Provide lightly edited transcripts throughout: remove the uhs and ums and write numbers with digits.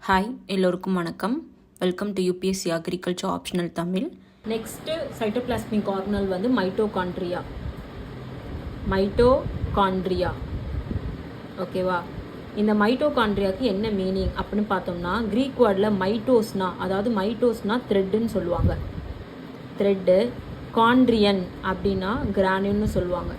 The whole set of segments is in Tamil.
ஹாய் எல்லோருக்கும் வணக்கம். Welcome to UPSC agriculture optional Tamil. Next cytoplasmic organelle வந்து மைட்டோகாண்ட்ரியா ஓகேவா. இந்த மைட்டோகாண்ட்ரியாவுக்கு என்ன மீனிங் அப்படின்னு பார்த்தோம்னா, க்ரீக் வேர்டில் மைட்டோஸ்னா த்ரெட்டுன்னு சொல்லுவாங்க. த்ரெட்டு, காண்ட்ரியன் அப்படின்னா கிரானியூல்னு சொல்லுவாங்க.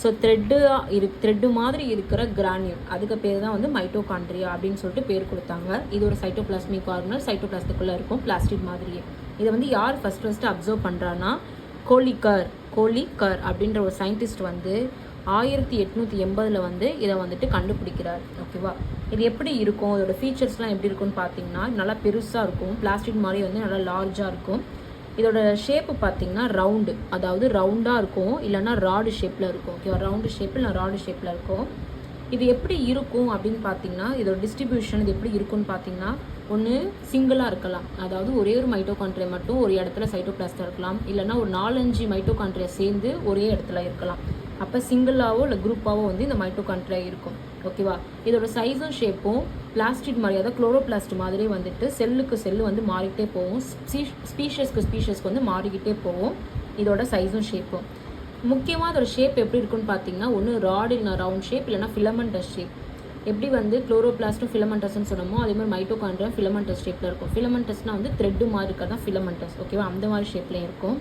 ஸோ த்ரெட்டு மாதிரி இருக்கிற கிரானியூல், அதுக்கு பேர் தான் வந்து மைட்டோகாண்ட்ரியா அப்படின்னு சொல்லிட்டு பேர் கொடுத்தாங்க. இது ஒரு சைட்டோபிளாஸ்மிக் ஆர்கனல், சைட்டோபிளாஸ்டுக்குள்ளே இருக்கும் பிளாஸ்டிட் மாதிரியே. இதை வந்து யார் ஃபஸ்ட்டு அப்சர்வ் பண்ணுறான்னா, கோலிக்கர் அப்படின்ற ஒரு சயின்டிஸ்ட் வந்து 1880 வந்து இதை வந்துட்டு கண்டுபிடிக்கிறார். ஓகேவா. இது எப்படி இருக்கும், இதோட ஃபீச்சர்ஸ்லாம் எப்படி இருக்கும்னு பார்த்தீங்கன்னா, நல்லா பெருசாக இருக்கும், பிளாஸ்டிக் மாதிரி வந்து நல்லா லார்ஜாக இருக்கும். இதோட ஷேப்பு பார்த்தீங்கன்னா ரவுண்டு, அதாவது ரவுண்டாக இருக்கும், இல்லைனா ராடு ஷேப்பில் இருக்கும். ஓகேவா, ரவுண்டு ஷேப்பில் இல்லை ராடு ஷேப்பில் இருக்கும். இது எப்படி இருக்கும் அப்படின்னு பார்த்தீங்கன்னா, இதோட டிஸ்ட்ரிபியூஷன் இது எப்படி இருக்குன்னு பார்த்தீங்கன்னா, ஒன்று சிங்கிளாக இருக்கலாம், அதாவது ஒரே ஒரு மைட்டோகாண்ட்ரியா மட்டும் ஒரு இடத்துல சைட்டோபிளாஸ்டாக இருக்கலாம், இல்லைனா ஒரு 4-5 மைட்டோகாண்ட்ரியா சேர்ந்து ஒரே இடத்துல இருக்கலாம். அப்போ சிங்கிளாவோ இல்லை குரூப்பாவோ வந்து இந்த மைட்டோகாண்ட்ரியா இருக்கும். ஓகேவா. இதோட சைஸும் ஷேப்பும் பிளாஸ்டிக் மாதிரி, அதாவது குளோரோபிளாஸ்ட் மாதிரி வந்துட்டு செல்லுக்கு செல்லு வந்து மாறிக்கிட்டே போகும், ஸ்பீஷஸ்க்கு வந்து மாறிக்கிட்டே போகும் இதோட சைஸும் ஷேப்பும். முக்கியமாக அதோட ஷேப் எப்படி இருக்குன்னு பார்த்தீங்கன்னா, ஒன்று ராடு இல்லைனா ரவுண்ட் ஷேப், இல்லைனா ஃபிலமெண்டஸ் ஷேப். எப்படி வந்து குளோரோபிளாஸ்ட்டும் ஃபிலமெண்டஸ்ன்னு சொன்னமோ, அதே மாதிரி மைட்டோகாண்ட்ரியா ஃபிலமெண்டஸ் ஷேப்பில் இருக்கும். ஃபிலமெண்டஸ்னால் வந்து த்ரெட்டு மாதிரி இருக்கிறது தான் ஃபிலமெண்டஸ். ஓகேவா, அந்த மாதிரி ஷேப்லேயும் இருக்கும்.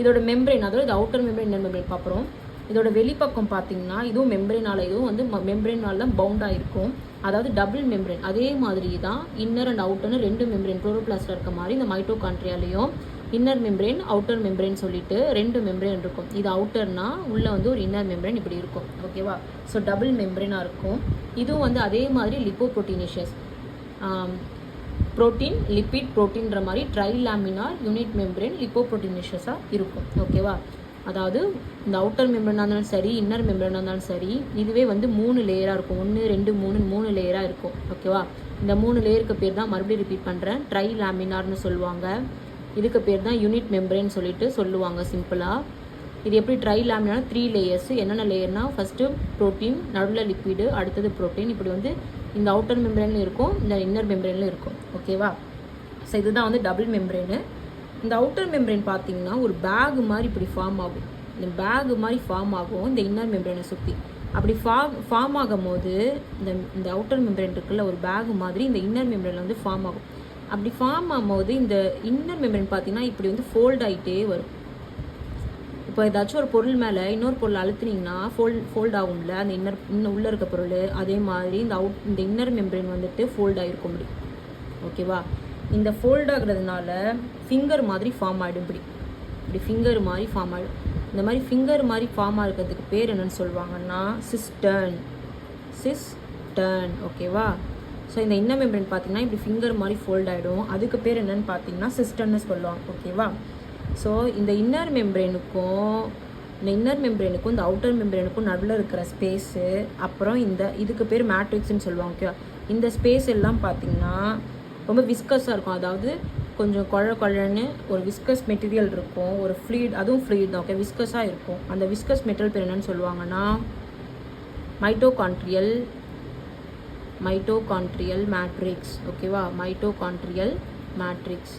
இதோட மெம்பரேன், அதாவது இது அவுட்டர் மெம்பரேன், இன்னர் மெம்பரேன் பார்க்குறோம். இதோட வெளிப்பக்கம் பார்த்தீங்கன்னா, இதுவும் மெம்பரேனால், இதுவும் வந்து மெம்பரேனால் தான் பவுண்டாக இருக்கும், அதாவது டபுள் மெம்பரேன். அதே மாதிரி தான் இன்னர் அண்ட் அவுட்டர்னு 2 மெம்பரேன் குளோரோபிளாஸ்டில் இருக்க மாதிரி இந்த மைட்டோகாண்ட்ரியாலையும் இன்னர் மெம்பரேன் அவுட்டர் மெம்பரேன் சொல்லிட்டு 2 மெம்பரேன் இருக்கும். இது அவுட்டர்னா உள்ள வந்து ஒரு இன்னர் மெம்பரேன் இப்படி இருக்கும். ஓகேவா. ஸோ டபுள் மெம்பரேனாக இருக்கும். இதுவும் வந்து அதே மாதிரி லிப்போப்ரோட்டீனேஷியஸ், புரோட்டீன் லிப்பிட் புரோட்டீன்ற மாதிரி ட்ரைலாமினார் யூனிட் மெம்பரேன் லிப்போப்ரோட்டீனேஷியஸாக இருக்கும். ஓகேவா. அதாவது இந்த அவுட்டர் மெம்பரேனாக இருந்தாலும் சரி, இன்னர் மெம்பரேனாக இருந்தாலும் சரி, இதுவே வந்து 3 லேயராக இருக்கும். 1 2 3 லேயராக இருக்கும். ஓகேவா. இந்த 3 லேயருக்கு பேர் தான், மறுபடியும் ரிப்பீட் பண்ணுறேன், ட்ரை லேமினார்னு சொல்லுவாங்க. இதுக்கு பேர் தான் யூனிட் மெம்பரேன் சொல்லிட்டு சொல்லுவாங்க சிம்பிளாக. இது எப்படி ட்ரை லேமினார் 3 லேயர்ஸ். என்னென்ன லேயர்னால், ஃபஸ்ட்டு ப்ரோட்டீன், நடுவில் லிப்பிடு, அடுத்தது ப்ரோட்டீன். இப்படி வந்து இந்த அவுட்டர் மெம்பரேன்லையும் இருக்கும், இந்த இன்னர் மெம்பரேன்லையும் இருக்கும். ஓகேவா. ஸோ இதுதான் வந்து டபுள் மெம்பரேனு. இந்த அவுட்டர் மெம்பரேன் பார்த்தீங்கன்னா ஒரு பேக் மாதிரி இப்படி ஃபார்ம் ஆகும். இந்த பேக் மாதிரி ஃபார்ம் ஆகும் இந்த இன்னர் மெம்பரேனை சுற்றி. அப்படி ஃபார்ம் ஆகும் போது இந்த அவுட்டர் மெம்பரேன் இருக்குல்ல, ஒரு பேக் மாதிரி இந்த இன்னர் மெம்பரேனில் வந்து ஃபார்ம் ஆகும். அப்படி ஃபார்ம் ஆகும்போது இந்த இன்னர் மெம்பரேன் பார்த்தீங்கன்னா இப்படி வந்து ஃபோல்ட் ஆகிட்டே வரும். இப்போ ஏதாச்சும் ஒரு பொருள் மேலே இன்னொரு பொருள் அழுத்துனீங்கன்னா ஃபோல்ட் ஆகும்ல, அந்த உள்ளே இருக்க பொருள். அதே மாதிரி இந்த இன்னர் மெம்பரேன் வந்துட்டு ஃபோல்ட் ஆகிருக்கும் இப்படி. ஓகேவா. இந்த ஃபோல்ட் ஆகுறதுனால ஃபிங்கர் மாதிரி ஃபார்ம் ஆகிடும். இப்படி ஃபிங்கர் மாதிரி ஃபார்ம் ஆகிடும். இந்த மாதிரி ஃபிங்கர் மாதிரி ஃபார்ம் ஆகிறதுக்கு பேர் என்னன்னு சொல்லுவாங்கன்னா சிஸ்டர்ன். ஓகேவா. ஸோ இந்த இன்னர் மெம்பரேன் பார்த்தீங்கன்னா இப்படி ஃபிங்கர் மாதிரி ஃபோல்ட் ஆகிடும். அதுக்கு பேர் என்னன்னு பார்த்தீங்கன்னா சிஸ்டர்ன்னு சொல்லுவாங்க. ஓகேவா. ஸோ இந்த இன்னர் மெம்பரேனுக்கும் இந்த அவுட்டர் மெம்பரேனுக்கும் நடுவில் இருக்கிற ஸ்பேஸு, அப்புறம் இதுக்கு பேர் மேட்ரிக்ஸ்ன்னு சொல்லுவாங்க. ஓகேவா. இந்த ஸ்பேஸ் எல்லாம் பார்த்தீங்கன்னா ரொம்ப விஸ்கஸாக இருக்கும், அதாவது கொஞ்சம் குழன்னு ஒரு விஸ்கஸ் மெட்டீரியல் இருக்கும், ஒரு அதுவும் ஃப்ளூயிட் தான். ஓகே, விஸ்கஸாக இருக்கும். அந்த விஸ்கஸ் மெட்டீரியல் பேர் என்னன்னு சொல்லுவாங்கன்னா மைட்டோகாண்ட்ரியல் மேட்ரிக்ஸ். ஓகேவா. Mitochondrial matrix,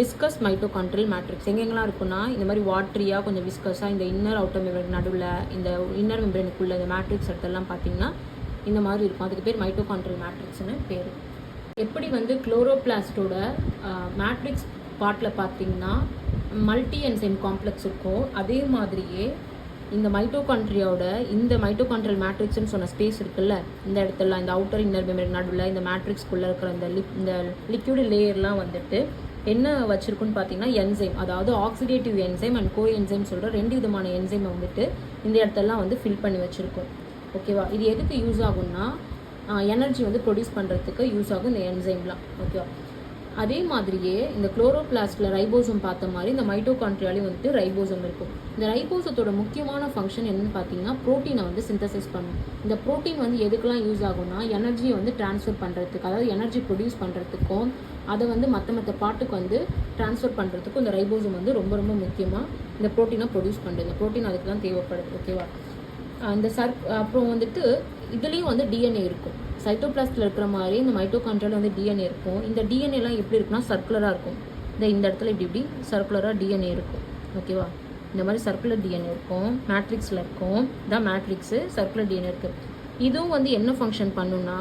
viscous mitochondrial matrix எங்கெங்கெல்லாம் இருக்குன்னா, இந்த மாதிரி வாட்ரியாக கொஞ்சம் விஸ்கஸாக இந்த இன்னர் அவுட்டர் மெம்பரேன் நடுவில் இந்த இன்னர் மெம்பரேனுக்குள்ள இந்த மேட்ரிக்ஸ் இடத்தெல்லாம் பார்த்தீங்கன்னா இந்த மாதிரி இருக்கும். அதுக்கு பேர் மைட்டோகாண்ட்ரியல் மேட்ரிக்ஸ்னு பேர். எப்படி வந்து குளோரோபிளாஸ்டோட மேட்ரிக்ஸ் பார்ட்டில் பார்த்தீங்கன்னா மல்டி என்சைம் காம்ப்ளெக்ஸ் இருக்கும், அதே மாதிரியே இந்த மைட்டோகாண்ட்ரியாவோட இந்த மைட்டோகாண்ட்ரியல் மேட்ரிக்ஸ்னு சொன்ன ஸ்பேஸ் இருக்குல்ல, இந்த இடத்துல இந்த அவுட்டர் இன்னர் மெம்பரேன் நடுவில் இந்த மேட்ரிக்ஸ்குள்ளே இருக்கிற இந்த லிக்விட் லேயர்லாம் வந்துட்டு என்ன வச்சுருக்குன்னு பார்த்தீங்கன்னா என்சைம், அதாவது oxidative enzyme and coenzyme சொல்கிற 2 விதமான என்சைமை வந்துட்டு இந்த இடத்தெல்லாம் வந்து ஃபில் பண்ணி வச்சுருக்கோம். ஓகேவா. இது எதுக்கு யூஸ் ஆகும்னா, எனர்ஜி வந்து ப்ரொடியூஸ் பண்ணுறதுக்கு யூஸ் ஆகும் இந்த என்சைம்லாம். ஓகேவா. அதே மாதிரியே இந்த குளோரோபிளாஸ்டில் ரைபோசோம் பார்த்த மாதிரி இந்த மைட்டோகாண்ட்ரியாலையும் வந்துட்டு ரைபோசோம் இருக்கும். இந்த ரைபோசத்தோட முக்கியமான ஃபங்க்ஷன் என்னன்னு பார்த்தீங்கன்னா, ப்ரோட்டீனை வந்து சிந்தசைஸ் பண்ணும். இந்த ப்ரோட்டீன் வந்து எதுக்கெல்லாம் யூஸ் ஆகும்னா, எனர்ஜியை வந்து ட்ரான்ஸ்ஃபர் பண்ணுறதுக்கு, அதாவது எனர்ஜி ப்ரொடியூஸ் பண்ணுறதுக்கும் அதை வந்து மற்ற பாட்டுக்கு வந்து ட்ரான்ஸ்ஃபர் பண்ணுறதுக்கும் இந்த ரைபோசோம் வந்து ரொம்ப ரொம்ப முக்கியமாக இந்த ப்ரோட்டீனை ப்ரொடியூஸ் பண்ணுறது. இந்த ப்ரோட்டீன் அதுக்கு தான் தேவைப்படுது. ஓகேவா. அப்புறம் வந்துட்டு இதுலேயும் வந்து டிஎன்ஏ இருக்கும். சைட்டோபிளாஸ்டில் இருக்கிற மாதிரி இந்த மைட்டோகாண்ட்ரியாவில் வந்து டிஎன்ஏ இருக்கும். இந்த டிஎன்ஏலாம் எப்படி இருக்குன்னா சர்க்குலராக இருக்கும். இந்த இடத்துல இப்படி சர்க்குலராக டிஎன்ஏ இருக்கும். ஓகேவா, இந்த மாதிரி சர்க்குலர் டிஎன்ஏ இருக்கும், மேட்ரிக்ஸில் இருக்கும். இதான் மேட்ரிக்ஸு, சர்க்குலர் டிஎன்ஏ இருக்குது. இதுவும் வந்து என்ன ஃபங்க்ஷன் பண்ணுன்னா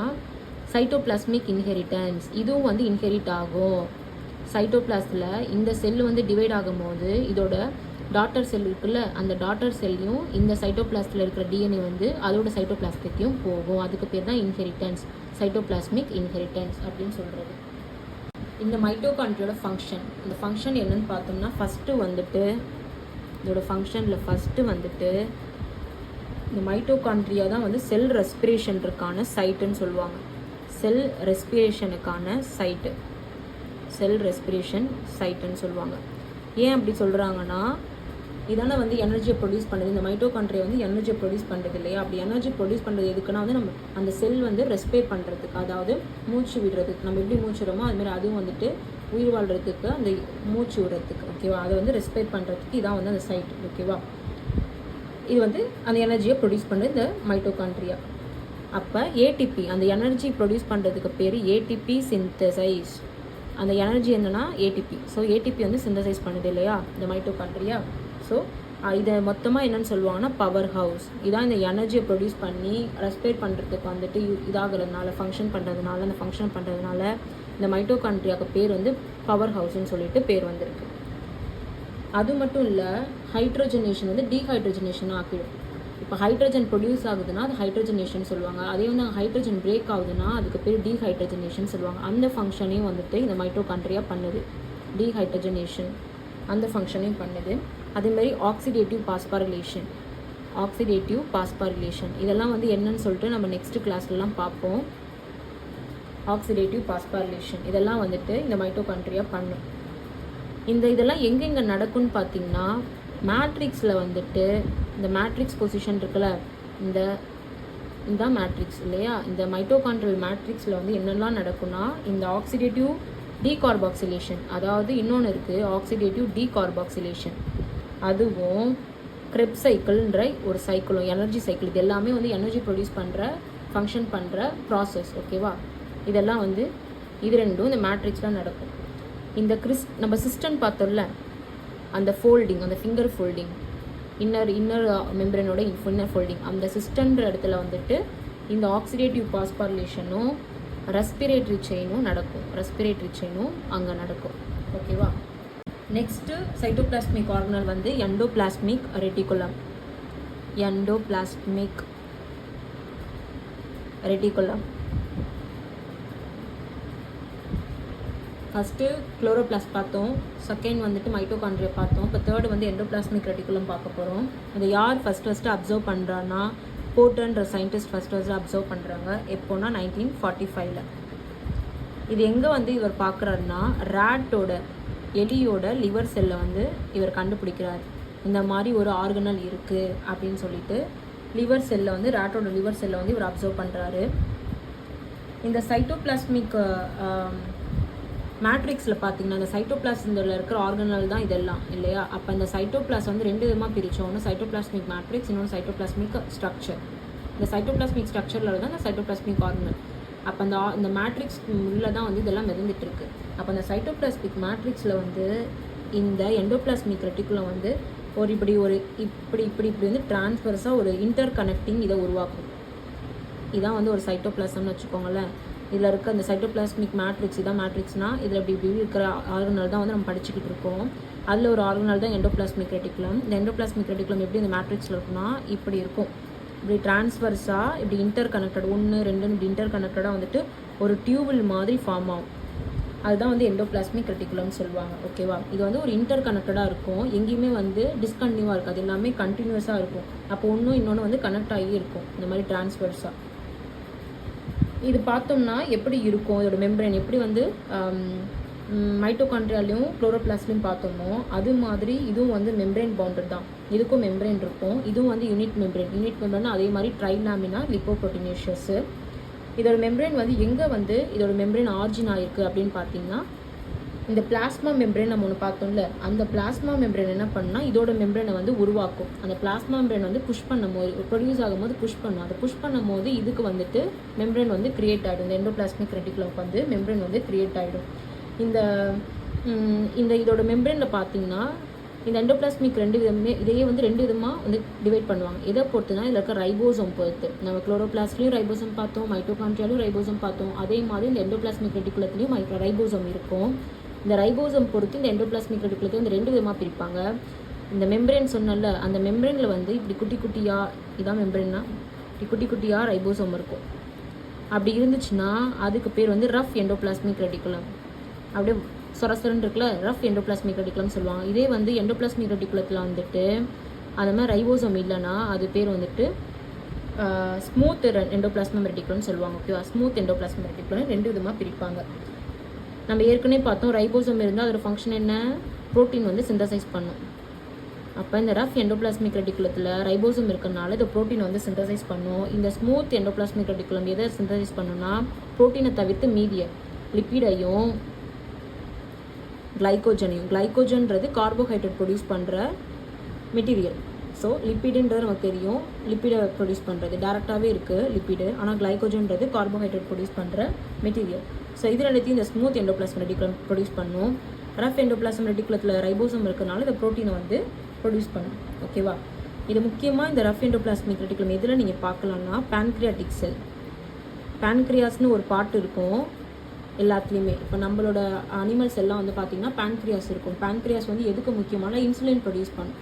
சைட்டோபிளாஸ்மிக் இன்ஹெரிட்டன்ஸ். இதுவும் வந்து இன்ஹெரிட் ஆகும். சைட்டோபிளாஸ்டில் இந்த செல்லு வந்து டிவைட் ஆகும்போது இதோட டாட்டர் செல் இருக்குல்ல, அந்த டாட்டர் செல்லையும் இந்த சைட்டோபிளாஸ்டில் இருக்கிற டிஎன்ஏ வந்து அதோட சைட்டோபிளாஸ்டிக்கையும் போகும். அதுக்கு பேர் தான் இன்ஹெரிட்டன்ஸ், சைட்டோபிளாஸ்மிக் இன்ஹெரிட்டன்ஸ் அப்படின்னு சொல்கிறது. இந்த மைட்டோகாண்ட்ரியோட ஃபங்க்ஷன், இந்த ஃபங்க்ஷன் என்னன்னு பார்த்தோம்னா ஃபஸ்ட்டு வந்துட்டு இதோட ஃபங்க்ஷனில் ஃபஸ்ட்டு வந்துட்டு இந்த மைட்டோகாண்ட்ரியா தான் வந்து செல் ரெஸ்பிரேஷனுக்கான சைட்டுன்னு சொல்லுவாங்க. செல் ரெஸ்பிரேஷனுக்கான சைட்டு, செல் ரெஸ்பிரேஷன் சைட்டுன்னு சொல்லுவாங்க. ஏன் அப்படி சொல்கிறாங்கன்னா இதான வந்து எனர்ஜியை ப்ரொடியூஸ் பண்ணுது. இந்த மைட்டோகாண்ட்ரியா வந்து எனர்ஜியை ப்ரொடியூஸ் பண்ணுறது இல்லையா? அப்படி எனர்ஜி ப்ரொடியூஸ் பண்ணுறது எதுக்குன்னா வந்து நம்ம அந்த செல் வந்து ரெஸ்பிரேட் பண்ணுறதுக்கு, அதாவது மூச்சு விடுறதுக்கு. நம்ம எப்படி மூச்சு விடுறோமோ அதுமாதிரி அதுவும் வந்துட்டு உயிர் வாழ்கிறதுக்கு, அந்த மூச்சு விடுறதுக்கு. ஓகேவா, அதை வந்து ரெஸ்பிரேட் பண்ணுறதுக்கு இதான் வந்து அந்த சைட். ஓகேவா, இது வந்து அந்த எனர்ஜியை ப்ரொடியூஸ் பண்ணுறது இந்த மைட்டோகாண்ட்ரியா. அப்போ ஏடிபி, அந்த எனர்ஜி ப்ரொடியூஸ் பண்ணுறதுக்கு பேர் ஏடிபி சிந்தசைஸ். அந்த எனர்ஜி என்னன்னா ஏடிபி. ஸோ ஏடிபி வந்து சிந்தசைஸ் பண்ணுது இல்லையா இந்த மைட்டோகாண்ட்ரியா. ஸோ இதை மொத்தமாக என்னென்னு சொல்லுவாங்கன்னா பவர் ஹவுஸ். இதான் இந்த எனர்ஜியை ப்ரொடியூஸ் பண்ணி ரெஸ்பிரேட் பண்ணுறதுக்கு வந்துட்டு இதாகிறதுனால, ஃபங்க்ஷன் பண்ணுறதுனால, அந்த ஃபங்க்ஷன் பண்ணுறதுனால இந்த மைட்டோகாண்ட்ரியாவுக்கு பேர் வந்து பவர் ஹவுஸ்ன்னு சொல்லிட்டு பேர் வந்திருக்கு. அது மட்டும் இல்லை, ஹைட்ரோஜனேஷன் வந்து டீஹைட்ரோஜனேஷன் ஆக்கிடும். இப்போ ஹைட்ரஜன் ப்ரொடியூஸ் ஆகுதுன்னா அது ஹைட்ரோஜனேஷன் சொல்லுவாங்க. அதே வந்து ஹைட்ரஜன் பிரேக் ஆகுதுன்னா அதுக்கு பேர் டீஹைட்ரோஜனேஷன் சொல்லுவாங்க. அந்த ஃபங்க்ஷனையும் வந்துட்டு இந்த மைட்டோகாண்ட்ரியா பண்ணுது. டீஹைட்ரோஜனேஷன் அந்த ஃபங்க்ஷனையும் பண்ணுது. அதேமாதிரி ஆக்சிடேட்டிவ் பாஸ்பாரிலேஷன், ஆக்சிடேட்டிவ் பாஸ்பாரிலேஷன் இதெல்லாம் வந்து என்னன்னு சொல்லிட்டு நம்ம நெக்ஸ்ட் கிளாஸ்லாம் பார்ப்போம். ஆக்சிடேட்டிவ் பாஸ்பாரிலேஷன் இதெல்லாம் வந்துட்டு இந்த மைட்டோகாண்ட்ரியா பண்ணும். இதெல்லாம் எங்கெங்கே நடக்கும்னு பார்த்தீங்கன்னா மேட்ரிக்ஸில் வந்துட்டு இந்த மேட்ரிக்ஸ் பொசிஷன் இருக்குல்ல, இந்த மேட்ரிக்ஸ் இல்லையா, இந்த மைட்டோகாண்ட்ரியல் மேட்ரிக்ஸில் வந்து என்னெல்லாம் நடக்கும்னா இந்த ஆக்சிடேட்டிவ் டீகார்பாக்சிலேஷன், அதாவது இன்னொன்று இருக்குது ஆக்சிடேட்டிவ் டீகார்பாக்சிலேஷன், அதுவும் கிரெப்ஸ் சைக்கிள்ன்ற ஒரு சைக்கிளும் எனர்ஜி சைக்கிள். இது எல்லாமே வந்து எனர்ஜி ப்ரொடியூஸ் பண்ணுற ஃபங்க்ஷன் பண்ணுற ப்ராசஸ். ஓகேவா, இதெல்லாம் வந்து இது ரெண்டும் இந்த மேட்ரிக்ஸில் நடக்கும். இந்த நம்ம சிஸ்டம் பார்த்தோம்ல, அந்த ஃபோல்டிங், அந்த ஃபிங்கர் ஃபோல்டிங், இன்னர் மெம்பரனோட இன்னர் ஃபோல்டிங், அந்த சிஸ்டம்ன்ற இடத்துல வந்துட்டு இந்த ஆக்சிடேட்டிவ் பாஸ்பாரிலேஷனும் ரெஸ்பிரேட்டரி செயினும் நடக்கும். ரெஸ்பிரேட்டரி செயினும் அங்கே நடக்கும். ஓகேவா, நெக்ஸ்ட்டு சைட்டோபிளாஸ்மிக் ஆர்கனல் வந்து endoplasmic reticulum. Endoplasmic reticulum first chloroplast பார்த்தோம், செகண்ட் வந்துட்டு மைட்டோகாண்ட்ரியா பார்த்தோம், இப்போ தேர்டு வந்து எண்டோபிளாஸ்மிக் ரெட்டிகுலம் பார்க்க போகிறோம். அதை யார் ஃபஸ்ட்டு அப்சர்வ் பண்ணுறான்னா போர்ட்டர்ன்ற சயின்டிஸ்ட் ஃபஸ்ட்டு அப்சர்வ் பண்ணுறாங்க. எப்போனா 1945. இது எங்கே வந்து இவர் பார்க்குறாருன்னா ரேட்டோட, எலியோட லிவர் செல்லை வந்து இவர் கண்டுபிடிக்கிறார். இந்த மாதிரி ஒரு ஆர்கனல் இருக்குது அப்படின்னு சொல்லிட்டு லிவர் செல்லை வந்து ரேட்டோட லிவர் செல்லை வந்து இவர் அப்சர்வ் பண்ணுறாரு. இந்த சைட்டோபிளாஸ்மிக் மேட்ரிக்ஸில் பார்த்தீங்கன்னா இந்த சைட்டோபிளாஸ்மில் இருக்கிற ஆர்கனல் தான் இதெல்லாம் இல்லையா. அப்போ இந்த சைட்டோபிளாஸ் வந்து ரெண்டு விதமாக பிரித்தோம். ஒன்று சைட்டோபிளாஸ்மிக் மேட்ரிக்ஸ், இன்னொன்று சைட்டோபிளாஸ்மிக் ஸ்ட்ரக்சர். இந்த சைட்டோபிளாஸ்மிக் ஸ்ட்ரக்சரில் தான் இந்த சைட்டோபிளாஸ்மிக் ஆர்கனல். அப்போ இந்த மேட்ரிக்ஸ் உள்ளே தான் வந்து இதெல்லாம் மிதந்துட்டுருக்கு. அப்போ அந்த சைட்டோபிளாஸ்மிக் மேட்ரிக்ஸில் வந்து இந்த எண்டோபிளாஸ்மிக் ரெட்டிகுலம் வந்து இப்படி வந்து டிரான்ஸ்வர்ஸாக ஒரு இன்டர் கனெக்டிங் இதை உருவாக்கும். இதான் வந்து ஒரு சைட்டோபிளாசம்னு வச்சுக்கோங்களேன். இதில் இருக்க அந்த சைட்டோபிளாஸ்மிக் மேட்ரிக்ஸ், இதான் மேட்ரிக்ஸ்னால் இதில் இப்படி இருக்கிற ஆர்கனல் தான் வந்து நம்ம படிச்சுக்கிட்டு இருக்கோம். அதில் ஒரு ஆர்கனல் தான் எண்டோபிளாஸ்மிக் ரெட்டிகுலம். இந்த எண்டோபிளாஸ்மிக் ரெட்டிகுலம் எப்படி இந்த மேட்ரிக்ஸில் இருக்குன்னா இப்படி இருக்கும். இப்படி டிரான்ஸ்வர்ஸாக இப்படி இன்டர் கனெக்டட் 1, 2 இப்படி இன்டர் கனெக்டடாக வந்துட்டு ஒரு டியூபிள் மாதிரி ஃபார்ம் ஆகும். அதுதான் வந்து எண்டோபிளாஸ்மிக் ரெட்டிகுலம்னு சொல்லுவாங்க. ஓகேவா, இது வந்து ஒரு இன்டர் கனெக்டடாக இருக்கும். எங்கேயுமே வந்து டிஸ்கண்டினியூவாக இருக்காது, எல்லாமே கண்டினியூஸாக இருக்கும். அப்போ இன்னொன்று வந்து கனெக்ட் ஆகி இருக்கும் இந்த மாதிரி டிரான்ஸ்வர்ஸாக. இது பார்த்தோம்னா எப்படி இருக்கும், இதோட மெம்பரேன் எப்படி வந்து மைட்டோகாண்ட்ரியாலையும் குளோரோபிளாஸ்ட்லையும் பார்த்தோமோ அது மாதிரி இதுவும் வந்து மெம்பரேன் பவுண்டட் தான். இதுக்கும் மெம்பரேன் இருக்கும். இதுவும் வந்து யூனிட் மெம்பரேன் அதே மாதிரி ட்ரைலாமினா இந்த பிளாஸ்மா மெம்பரேன் நம்ம ஒன்று பார்த்தோம்ல, அந்த பிளாஸ்மா மெம்பரேன் என்ன பண்ணால் இதோட மெம்பரேனை வந்து உருவாக்கும். அந்த பிளாஸ்மா மெம்பரேன் வந்து புஷ் பண்ணும்போது, ப்ரொடியூஸ் ஆகும்போது புஷ் பண்ணும். அதை புஷ் பண்ணும்போது இதுக்கு வந்துட்டு மெம்பரேன் வந்து கிரியேட் ஆகிடும். இந்த எண்டோபிளாஸ்மிக் ரெட்டிகுலம்க்கு வந்து மெம்பரேன் வந்து கிரியேட் ஆகிடும். இந்த இதோட மெம்பரேனில் பார்த்தீங்கன்னா இந்த எண்டோபிளாஸ்மிக் இதையே வந்து 2 விதமாக வந்து டிவைட் பண்ணுவாங்க. எதை பொறுத்துனா இதில் இருக்க ரைபோசோம் பொறுத்து. நம்ம குளோரோபிளாஸ்ட்லேயும் ரைபோசோம் பார்த்தோம், மைட்டோகாண்ட்ரியாலையும் ரைபோசோம் பார்த்தோம். அதே மாதிரி இந்த எண்டோபிளாஸ்மிக் ரெட்டிகுலத்துலேயும் ரைபோசோம் இருக்கும். இந்த ரைபோசோம் பொறுத்து இந்த எண்டோபிளாஸ்மிக் ரெட்டிகுலத்தை வந்து 2 விதமாக பிரிப்பாங்க. இந்த மெம்பரேன் சொன்னல, அந்த மெம்பரேனில் வந்து இப்படி குட்டி குட்டியாக, இதான் மெம்பரேன்னா இப்படி குட்டி குட்டியாக ரைபோசோம் இருக்கும். அப்படி இருந்துச்சுன்னா அதுக்கு பேர் வந்து ரஃப் எண்டோபிளாஸ்மிக் ரெட்டிகுலம். அப்படியே சொரசரன் இருக்குல்ல, ரஃப் எண்டோபிளாஸ்மிக் ரெட்டிகுலம் சொல்லுவாங்க. இதே வந்து எண்டோபிளாஸ்மிக் ரெட்டிகுலத்தில் வந்துட்டு அந்த மாதிரி ரைபோசோம் இல்லைன்னா அது பேர் வந்துட்டு ஸ்மூத் எண்டோபிளாஸ்மிக் ரெட்டிகுலம்னு சொல்லுவாங்க. ஓகேவா? ஸ்மூத் எண்டோபிளாஸ்மிக் ரெட்டிகுலம் 2 விதமாக பிரிப்பாங்க. நம்ம ஏற்கனவே பார்த்தோம், ரைபோசோம் இருந்தால் அதோட ஃபங்க்ஷன் என்ன? ப்ரோட்டீன் வந்து சிந்தசைஸ் பண்ணும். அப்போ இந்த ரஃப் எண்டோபிளாஸ்மிக் ரெட்டிகுலத்தில் ரைபோசோம் இருக்கிறனால இந்த ப்ரோட்டீன் வந்து சிந்தசைஸ் பண்ணும். இந்த ஸ்மூத் எண்டோபிளாஸ்மிக் ரெட்டிகுலம் எதை சிந்தசைஸ் பண்ணுன்னா ப்ரோட்டீனை தவிர்த்து மீதிய லிப்பிடையும் கிளைக்கோஜன்றது கார்போஹைட்ரேட் ப்ரொடியூஸ் பண்ணுற மெட்டீரியல். ஸோ லிப்பிடுன்றது நமக்கு தெரியும், லிப்பிடை ப்ரொடியூஸ் பண்ணுறது டேரெக்டாகவே இருக்குது லிப்பிடு. ஆனால் கிளைக்கோஜன்றது கார்போஹைட்ரேட் ப்ரொடியூஸ் பண்ணுற மெட்டீரியல். ஸோ இது ரெண்டுத்தையும் இந்த ஸ்மூத் எண்டோபிளாஸ்மிக் ரெட்டிகுலம் ப்ரொடியூஸ் பண்ணும். ரஃப் எண்டோபிளாஸ்மிக் ரெட்டிகுலத்தில் ரைபோசோம் இருக்கிறனால இந்த ப்ரோட்டீனை வந்து ப்ரொடியூஸ் பண்ணும். ஓகேவா? இது முக்கியமாக இந்த ரஃப் எண்டோபிளாஸ்மிக் ரெட்டிகுலம் எதில் நீங்கள் பார்க்கலாம்னா பேன்க்ரியாட்டிக் செல். பேன்க்ரியாஸ்னு ஒரு பார்ட் இருக்கும் எல்லாத்துலேயுமே. இப்போ நம்மளோட அனிமல்ஸ் எல்லாம் வந்து பார்த்திங்கன்னா பேன்க்ரியாஸ் இருக்கும். பேன்க்ரியாஸ் வந்து எதுக்கு முக்கியமான இன்சுலின் ப்ரொடியூஸ் பண்ணும்.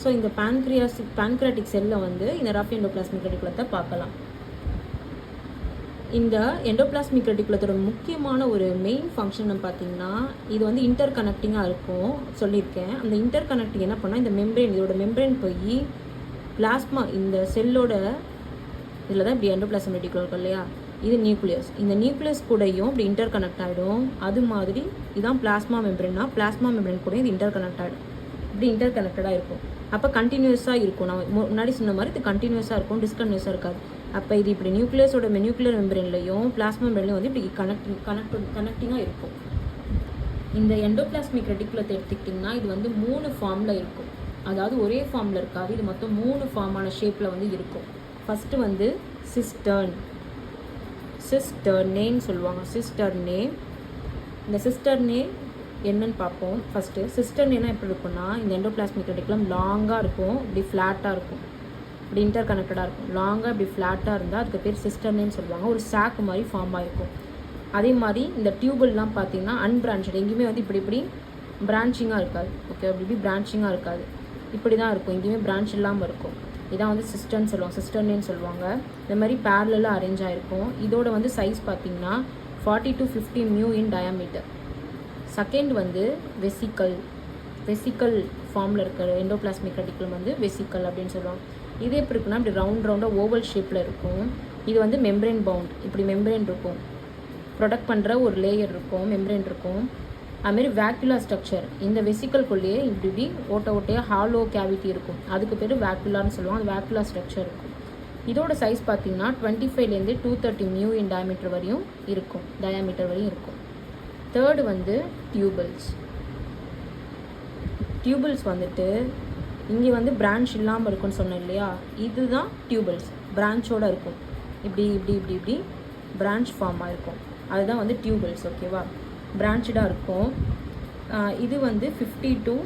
ஸோ இந்த பேன்க்ரியாட்டிக் செல்லில் வந்து இந்த ரஃப் எண்டோபிளாஸ்மிக் ரெட்டிகுலத்தை பார்க்கலாம். இந்த எண்டோபிளாஸ்மிக் ரெட்டிகுலத்தோட முக்கியமான ஒரு மெயின் ஃபங்க்ஷன் பார்த்தீங்கன்னா இது வந்து இன்டர் கனெக்டிங்காக இருக்கும் சொல்லியிருக்கேன். அந்த இன்டர் கனெக்டிங் என்ன பண்ணால் இந்த மெம்பரேன், இதோட மெம்பரேன் போய் பிளாஸ்மா இந்த செல்லோட இதில் தான் இப்படி எண்டோபிளாஸ்மிக் ரெட்டிகுலம் இருக்கும் இல்லையா, இது நியூக்ளியஸ். இந்த நியூக்ளியஸ் கூடயும் இப்படி இன்டர் கனெக்ட் ஆகிடும். அது மாதிரி இதுதான் பிளாஸ்மா மெம்பரேன்னா பிளாஸ்மா மெம்பரேன் கூட இது இன்டர் கனெக்ட் ஆகிடும். இப்படி இன்டர் கனெக்டடாக இருக்கும். அப்போ கண்டினியூஸாக இருக்கும். நான் முன்னாடி சொன்ன மாதிரி இது கண்டினியூஸாக இருக்கும், டிஸ்கண்டினியூஸாக இருக்காது. அப்போ இது இப்படி நியூக்ளியஸோட நியூக்ளியர் மெம்பரேன்லையும் பிளாஸ்மா மெம்பரேன்லையும் வந்து இப்படி கனெக்டிங்காக இருக்கும். இந்த எண்டோபிளாஸ்மிக் ரெட்டிகுலத்தை எடுத்துக்கிட்டிங்கன்னா இது வந்து 3 ஃபார்மில் இருக்கும். அதாவது ஒரே ஃபார்மில் இருக்காது, இது மொத்தம் 3 ஃபார்மான ஷேப்பில் வந்து இருக்கும். ஃபஸ்ட்டு வந்து சிஸ்டர்னேன்னு சொல்லுவாங்க. சிஸ்டர்னே. இந்த சிஸ்டர்னே என்னன்னு பார்ப்போம். ஃபஸ்ட்டு சிஸ்டர்னேனா எப்படி இருக்குன்னா இந்த எண்டோபிளாஸ்மிக் ரெட்டிகுலம் லாங்காக இருக்கும், இப்படி ஃப்ளாட்டாக இருக்கும், இப்படி இன்டர் கனெக்டடாக இருக்கும். லாங்காக இப்படி ஃப்ளாட்டாக இருந்தால் அதுக்கு பேர் சிஸ்டர்னேன்னு சொல்லுவாங்க. ஒரு சாக் மாதிரி ஃபார்ம் ஆகிருக்கும். அதே மாதிரி இந்த டியூபல்லாம் பார்த்தீங்கன்னா அன்பிரான்ச்சட், எங்கேயுமே வந்து இப்படி பிரான்ச்சிங்காக இருக்காது. ஓகே, இப்படி பிரான்ச்சிங்காக இருக்காது, இப்படி தான் இருக்கும், எங்கேயுமே பிரான்ச் இல்லாமல் இருக்கும். இதான் வந்து சிஸ்டர்னேன்னு சொல்லுவாங்க. இந்த மாதிரி பேரலாக அரேஞ்ச் ஆகிருக்கும். இதோட வந்து சைஸ் பார்த்தீங்கன்னா 40 to 50 mu in diameter. Second வந்து வெசிக்கல் ஃபார்மில் இருக்கிற எண்டோபிளாஸ்மிக் ரெட்டிகுலம் வந்து வெசிக்கல் அப்படின்னு சொல்லுவாங்க. இது எப்படி இருக்குன்னா இப்படி ரவுண்டாக ஓவல் ஷேப்பில் இருக்கும். இது வந்து மெம்பரேன் பவுண்ட், இப்படி மெம்பரேன் இருக்கும், ப்ரொடக்ட் பண்ணுற ஒரு லேயர் இருக்கும், மெம்பரேன் இருக்கும். அதுமாரி வேக்குலர் ஸ்ட்ரக்சர், இந்த வெசிக்கல்குள்ளேயே இப்படி ஓட்டையாக ஹாலோ கேவிட்டி இருக்கும், அதுக்கு பேர் வேக்குலார்னு சொல்லுவாங்க. அது வேக்குலர் ஸ்ட்ரக்சர் இருக்கும். இதோட சைஸ் பார்த்தீங்கன்னா 25லேருந்து 230 மியூ இன் டயாமீட்டர் வரையும் இருக்கும், தேர்டு வந்து டியூபல்ஸ் வந்துட்டு இங்கே வந்து பிரான்ச் இல்லாமல் இருக்குன்னு சொன்னேன் இல்லையா, இதுதான் டியூபல்ஸ். பிரான்ச்சோடு இருக்கும், இப்படி பிரான்ச் ஃபார்ம் ஆகிருக்கும், அதுதான் வந்து டியூபல்ஸ். ஓகேவா? பிரான்ச்சாக இருக்கும். இது வந்து 50 to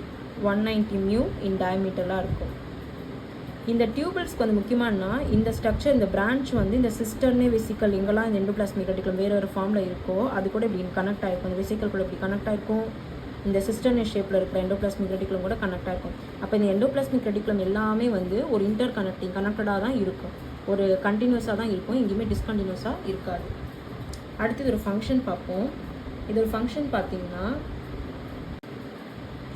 190 மியூ இன் டயாமீட்டராக இருக்கும். இந்த டியூபல்ஸ்க்கு வந்து முக்கியமானா இந்த ஸ்ட்ரக்சர், இந்த பிரான்ச் வந்து இந்த சிஸ்டர்னே வெசிக்கல் எங்கெல்லாம் இந்த எண்டோபிளாஸ்மிக் ரெட்டிகுலம் வேறு ஃபார்மில் இருக்கோ அது கூட இப்படி கனெக்ட் ஆகிருக்கும். இந்த வெசிக்கல் கூட இப்படி கனெக்ட் ஆகிருக்கும். இந்த சிஸ்டர்னே ஷேப்பில் இருக்கிற எண்டோபிளாஸ்மிக் ரெட்டிகுலம் கூட கனெக்ட் ஆகிருக்கும். அப்போ இந்த எண்டோபிளாஸ்மிக் ரெட்டிகுலம் எல்லாமே வந்து ஒரு இன்டர் கனெக்டடாக தான் இருக்கும், ஒரு கண்டினியூஸாக தான் இருக்கும், எங்கேயுமே டிஸ்கண்டினியூஸாக இருக்காது. அடுத்தது ஒரு ஃபங்க்ஷன் பார்ப்போம். இது ஒரு ஃபங்க்ஷன் பார்த்தீங்கன்னா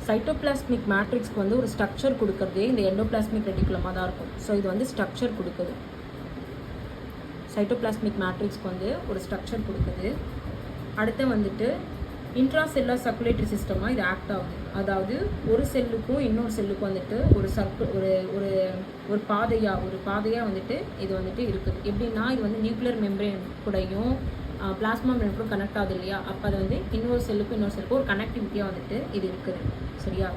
சைட்டோபிளாஸ்மிக் மேட்ரிக்ஸ்க்கு வந்து ஒரு ஸ்ட்ரக்சர் கொடுக்குறதே இந்த எண்டோபிளாஸ்மிக் ரெட்டிகுலமாக தான் இருக்கும். ஸோ இது வந்து ஸ்ட்ரக்சர் கொடுக்குது, சைட்டோபிளாஸ்மிக் மேட்ரிக்ஸ்க்கு வந்து ஒரு ஸ்ட்ரக்சர் கொடுக்குது. அடுத்து வந்துட்டு இன்ட்ராசெல்லுலர் சர்க்குலேட்டரி சிஸ்டமாக இது ஆக்ட் ஆகுது. அதாவது ஒரு செல்லுக்கும் இன்னொரு செல்லுக்கும் வந்துட்டு ஒரு பாதையாக வந்துட்டு இது வந்துட்டு இருக்குது. எப்படின்னா இது வந்து நியூக்ளியர் மெம்பரேன் கூடயும் பிளாஸ்மா மெம்பரேன் கூட கனெக்ட் ஆகுது இல்லையா, அப்போ அது வந்து இன்னொரு செல்லுக்கும் ஒரு கனெக்டிவிட்டியாக வந்துட்டு இது இருக்குது. சரியா?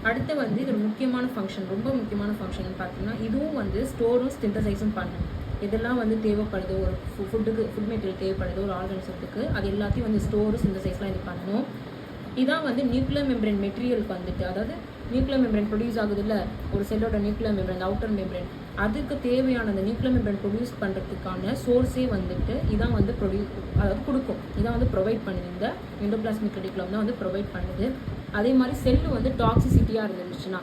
அடுத்து வந்து இது முக்கியமான ஃபங்க்ஷன், ரொம்ப முக்கியமான ஃபங்க்ஷன் பார்த்தீங்கன்னா, இதுவும் வந்து ஸ்டோரும் சிந்தசைஸும் பண்ணும். இதெல்லாம் வந்து தேவைப்படுது ஒரு ஃபுட் மெட்டீரியல் தேவைப்படுது ஒரு ஆர்கானிசத்துக்கு, அது எல்லாத்தையும் வந்து ஸ்டோரு சிந்தசைஸ்லாம் இது பண்ணணும். இதான் வந்து நியூக்ளியர் மெம்பரேன் மெட்டீரியலுக்கு வந்துட்டு, அதாவது நியூக்ளியர் மெம்பரேன் ப்ரொடியூஸ் ஆகுது இல்லை ஒரு செல்லோட நியூக்ளியர் மெம்பரேன், அவுட்டர் மெம்பரேன், அதுக்கு தேவையான அந்த நியூக்ளியர் மெம்பரேன் ப்ரொடியூஸ் பண்ணுறதுக்கான சோர்ஸே வந்துட்டு இதான் வந்து அதாவது கொடுக்கும். இதான் வந்து ப்ரொவைட் பண்ணுது. இந்த எண்டோபிளாஸ்மிக் ரெட்டிகுலம் தான் வந்து ப்ரொவைட் பண்ணுது. அதே மாதிரி செல்லு வந்து டாக்ஸிசிட்டியாக இருந்துச்சுன்னா,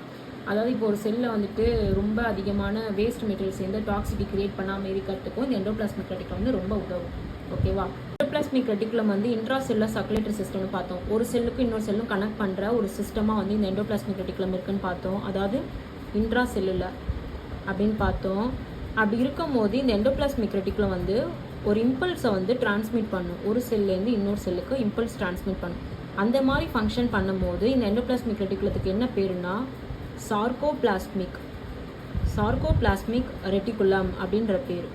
அதாவது இப்போ ஒரு செல்லில் வந்துட்டு ரொம்ப அதிகமான வேஸ்ட் மெட்டீரியல்ஸ் எந்த டாக்ஸிட்டி கிரியேட் பண்ணாமல் இருக்கிறதுக்கும் இந்த எண்டோபிளாஸ்மிக் ரெட்டிகுலம் வந்து ரொம்ப உதவும். ஓகேவா? எண்டோபிளாஸ்மிக் ரெட்டிகுலம் வந்து இன்ட்ரா செல்லுலர் சர்க்குலேட்டரி சிஸ்டம்னு பார்த்தோம். ஒரு செல்லுக்கு இன்னொரு செல்லும் கனெக்ட் பண்ணுற ஒரு சிஸ்டமாக வந்து இந்த எண்டோபிளாஸ்மிக் ரெட்டிகுலம் இருக்குன்னு பார்த்தோம். அதாவது இன்ட்ரா செல்லுலர் அப்படின்னு பார்த்தோம். அப்படி இருக்கும் போது இந்த எண்டோபிளாஸ்மிக் ரெட்டிகுலம் வந்து ஒரு இம்பல்ஸை வந்து டிரான்ஸ்மிட் பண்ணும். ஒரு செல்லேருந்து இன்னொரு செல்லுக்கு இம்பல்ஸ் டிரான்ஸ்மிட் பண்ணும். அந்த மாதிரி ஃபங்க்ஷன் பண்ணும்போது இந்த எண்டோபிளாஸ்மிக் ரெட்டிகுலத்துக்கு என்ன பேருனா சார்கோபிளாஸ்மிக் ரெட்டிகுலம் அப்படின்ற பேர்.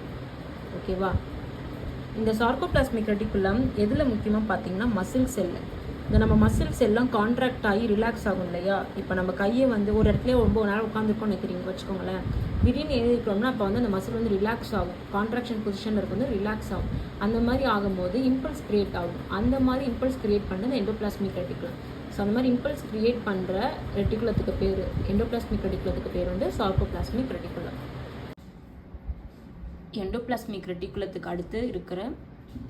ஓகேவா? இந்த சார்கோபிளாஸ்மிக் ரெட்டிகுலம் எதில் முக்கியமாக பார்த்தீங்கன்னா மசில் செல்லு. இந்த நம்ம மசில் செல்லாம் கான்ட்ராக்ட் ஆகி ரிலாக்ஸ் ஆகும் இல்லையா? இப்போ நம்ம கையை வந்து ஒரு இடத்துல ரொம்ப நேரம் உட்காந்துருக்கோம்னு நினைக்கிறீங்க வச்சுக்கோங்களேன், திடீர்னு எழுதிக்கிறோம்னா அப்போ வந்து அந்த மசில் வந்து ரிலாக்ஸ் ஆகும், கான்ட்ராக்ஷன் பொசிஷனில் இருக்கு வந்து ரிலாக்ஸ் ஆகும். அந்த மாதிரி ஆகும்போது இம்பல்ஸ் கிரியேட் ஆகும். அந்த மாதிரி இம்பல்ஸ் கிரியேட் பண்ணது எண்டோபிளாஸ்மிக் ரெட்டிகுலம். ஸோ அந்த மாதிரி இம்பல்ஸ் கிரியேட் பண்ணுற ரெட்டிகுலத்துக்கு பேர், எண்டோபிளாஸ்மிக் ரெட்டிகுலத்துக்கு பேர் வந்து சார்கோபிளாஸ்மிக் ரெட்டிகுலம். எண்டோபிளாஸ்மிக் ரெட்டிகுலத்துக்கு அடுத்து இருக்கிற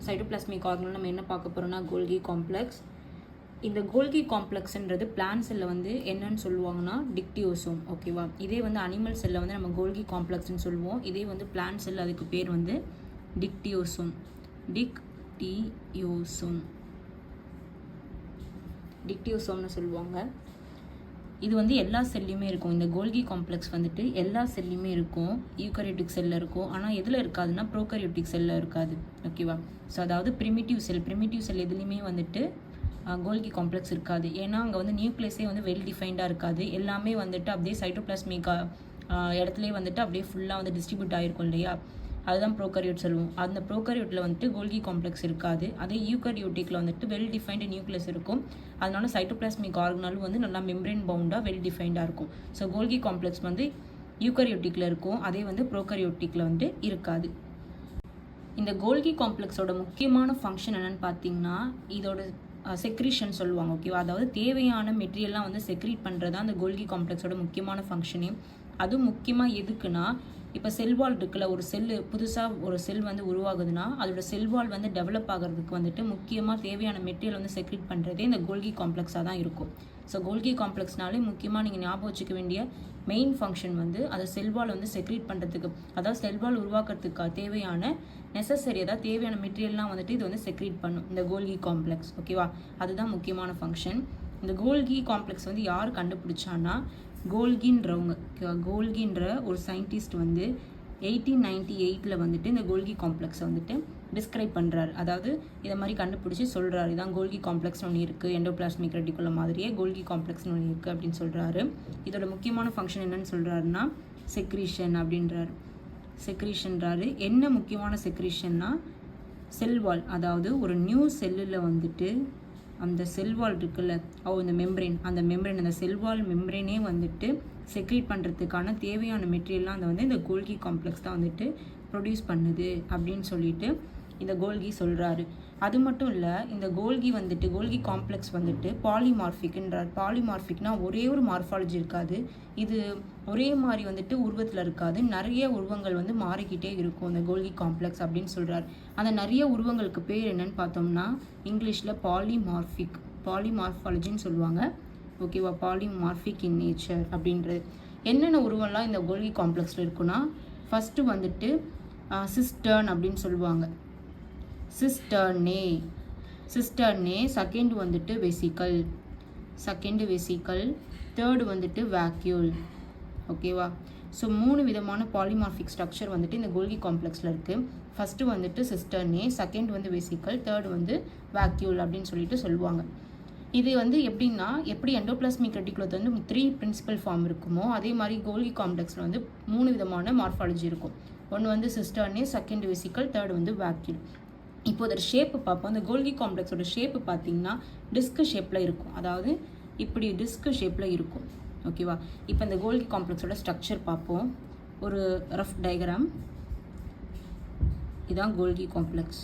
சைட்டோபிளாஸ்மிக் ஆர்கனில் நம்ம என்ன பார்க்க போகிறோம்னா கோல்கி காம்ப்ளெக்ஸ். இந்த கோல்கி காம்ப்ளெக்ஸ்ன்றது பிளான்ட் செல்லில் வந்து என்னன்னு சொல்லுவாங்கன்னா டிக்டியோசோம். ஓகேவா? இதே வந்து அனிமல் செல்லில் வந்து நம்ம கோல்கி காம்ப்ளெக்ஸ்ன்னு சொல்லுவோம். இதே வந்து பிளான்ட் செல் அதுக்கு பேர் வந்து டிக்டியோசோம்னு சொல்லுவாங்க. இது வந்து எல்லா செல்லையுமே இருக்கும். இந்த கோல்கி காம்ப்ளெக்ஸ் வந்துட்டு எல்லா செல்லையுமே இருக்கும். யூகரியோட்டிக் செல்லில் இருக்கும். ஆனால் எதில் இருக்காதுன்னா ப்ரோகரியோட்டிக் செல்லில் இருக்காது. ஓகேவா? ஸோ அதாவது ப்ரிமிட்டிவ் செல் எதுலேயுமே வந்துட்டு கோல்கி காம்ப்ளெக்ஸ் இருக்காது. ஏன்னா அங்கே வந்து நியூக்ளியஸே வந்து வெல் டிஃபைன்டாக இருக்காது. எல்லாமே வந்துட்டு அப்படியே சைட்டோபிளாஸ்மிக் இடத்துலேயே வந்துட்டு அப்படியே ஃபுல்லாக வந்து டிஸ்ட்ரிபியூட் ஆகிருக்கும் இல்லையா? அதுதான் ப்ரோகரியோட் சொல்லுவோம். அந்த ப்ரோகரியோட்டில் வந்துட்டு கோல்கி காம்ப்ளெக்ஸ் இருக்காது. அதே யூகரியோட்டிக்கில் வந்துட்டு வெல் டிஃபைன்டு நியூக்ளியஸ் இருக்கும். அதனால சைட்டோபிளாஸ்மிக் ஆர்கனாலும் வந்து நல்லா மெம்பரேன் பவுண்டாக வெல் டிஃபைன்டாக இருக்கும். ஸோ கோல்கி காம்ப்ளெக்ஸ் வந்து யூகரியோட்டிக்கில் இருக்கும். அதே வந்து ப்ரோகரியோட்டிக்கில் வந்துட்டு இருக்காது. இந்த கோல்கி காம்ப்ளெக்ஸோட முக்கியமான ஃபங்க்ஷன் என்னென்னு பார்த்தீங்கன்னா இதோட செக்ரீஷன் சொல்லுவாங்க. ஓகேவா? அதாவது தேவையான மெட்டீரியல்லாம் வந்து செக்ரீட் பண்ணுறது தான் அந்த கோல்கி காம்ப்ளெக்ஸோட முக்கியமான ஃபங்க்ஷனே. அதுவும் முக்கியமாக எதுக்குன்னா, இப்போ செல்வால் இருக்குல்ல, ஒரு செல்லு புதுசாக ஒரு செல் வந்து உருவாகுதுன்னா அதோட செல்வால் வந்து டெவலப் ஆகிறதுக்கு வந்துட்டு முக்கியமாக தேவையான மெட்டீரியல் வந்து செக்ரீட் பண்ணுறதே இந்த கோல்கி காம்ப்ளெக்ஸாக தான் இருக்கும். ஸோ கோல்கி காம்ப்ளெக்ஸ்னாலே முக்கியமாக நீங்கள் ஞாபகம் வச்சுக்க வேண்டிய மெயின் ஃபங்க்ஷன் வந்து அதை செல்வால் வந்து செக்ரீட் பண்ணுறதுக்கு, அதாவது செல்வால் உருவாக்குறதுக்கு தேவையான நெசசரி, அதாவது தேவையான மெட்டீரியல்லாம் வந்துட்டு இது வந்து செக்ரீட் பண்ணும் இந்த கோல்கி காம்ப்ளெக்ஸ். ஓகேவா? அதுதான் முக்கியமான ஃபங்க்ஷன். இந்த கோல்கி காம்ப்ளெக்ஸ் வந்து யார் கண்டுபிடிச்சான்னா கோல்கின்ற ஒரு சயின்டிஸ்ட் வந்து 1898 வந்துட்டு இந்த கோல்கி காம்ப்ளெக்ஸை வந்துட்டு டிஸ்கிரைப் பண்ணுறாரு. அதாவது இதை மாதிரி கண்டுபிடிச்சி சொல்கிறாரு, இதான் கோல்கி காம்ப்ளெக்ஸ்னு ஒன்று இருக்குது, எண்டோபிளாஸ்மிக் ரெட்டிகுலம் மாதிரியே கோல்கி காம்ப்ளெக்ஸ்னு ஒன்று இருக்குது அப்படின்னு சொல்கிறாரு. இதோட முக்கியமான ஃபங்க்ஷன் என்னன்னு சொல்கிறாருன்னா செக்ரீஷன் அப்படின்றாரு. செக்ரீஷன்றாரு. என்ன முக்கியமான செக்ரீஷன்னா செல்வால், அதாவது ஒரு நியூ செல்லில் வந்துட்டு அந்த செல்வால் இருக்குல்ல, இந்த மெம்பரேன், அந்த செல்வால் மெம்பரேனே வந்துட்டு செக்ரீட் பண்ணுறதுக்கான தேவையான மெட்டீரியல்லாம் அந்த வந்து இந்த கோல்கி காம்ப்ளெக்ஸ் தான் வந்துட்டு ப்ரொடியூஸ் பண்ணுது அப்படின்னு சொல்லிட்டு இந்த கோல்கி சொல்கிறாரு. அது மட்டும் இல்லை, இந்த கோல்கி காம்ப்ளெக்ஸ் வந்துட்டு பாலிமார்ஃபிக்ன்றார். பாலிமார்ஃபிக்னா ஒரே ஒரு மார்ஃபாலஜி இருக்காது, இது ஒரே மாதிரி வந்துட்டு உருவத்தில் இருக்காது, நிறைய உருவங்கள் வந்து மாறிக்கிட்டே இருக்கும் இந்த கோல்கி காம்ப்ளெக்ஸ் அப்படின்னு சொல்கிறார். அந்த நிறைய உருவங்களுக்கு பேர் என்னன்னு பார்த்தோம்னா இங்கிலீஷில் பாலிமார்ஃபாலஜின்னு சொல்லுவாங்க. ஓகேவா? பாலிமார்ஃபிக் இன் நேச்சர் அப்படின்றது. என்னென்ன உருவம்லாம் இந்த கோல்கி காம்ப்ளெக்ஸில் இருக்குன்னா, ஃபஸ்ட்டு வந்துட்டு சிஸ்டர்ன் அப்படின்னு சொல்லுவாங்க, சிஸ்டர்னே. செகண்ட் வந்துட்டு வெசிக்கல், தேர்டு வந்துட்டு வேக்யூல். ஓகேவா? ஸோ 3 விதமான பாலிமார்ஃபிக் ஸ்ட்ரக்சர் வந்துட்டு இந்த கோல்கி காம்ப்ளெக்ஸில் இருக்குது. ஃபஸ்ட்டு வந்துட்டு சிஸ்டர்னே, செகண்ட் வந்து வெசிக்கல், தேர்டு வந்து வேக்யூல் அப்படின்னு சொல்லிட்டு சொல்லுவாங்க. இது வந்து எப்படி எண்டோபிளாஸ்மிக் ரெட்டிகுலத்தை வந்து 3 பிரின்சிபல் ஃபார்ம் இருக்குமோ அதே மாதிரி கோல்கி காம்ப்ளெக்ஸில் வந்து 3 விதமான மார்ஃபாலஜி இருக்கும். ஒன்று வந்து சிஸ்டர்னே, செகண்ட் வெசிக்கல், தேர்டு வந்து வேக்யூல். இப்போ அதோட ஷேப்பு பார்ப்போம். அந்த கோல்கி காம்ப்ளெக்ஸோட ஷேப்பு பார்த்தீங்கன்னா டிஸ்க் ஷேப்பில் இருக்கும், அதாவது இப்படி டிஸ்க் ஷேப்பில் இருக்கும். ஓகேவா? இப்போ இந்த கோல்கி காம்ப்ளெக்ஸோட ஸ்ட்ரக்சர் பார்ப்போம். ஒரு ரஃப் டயக்ராம். இதுதான் கோல்கி காம்ப்ளெக்ஸ்.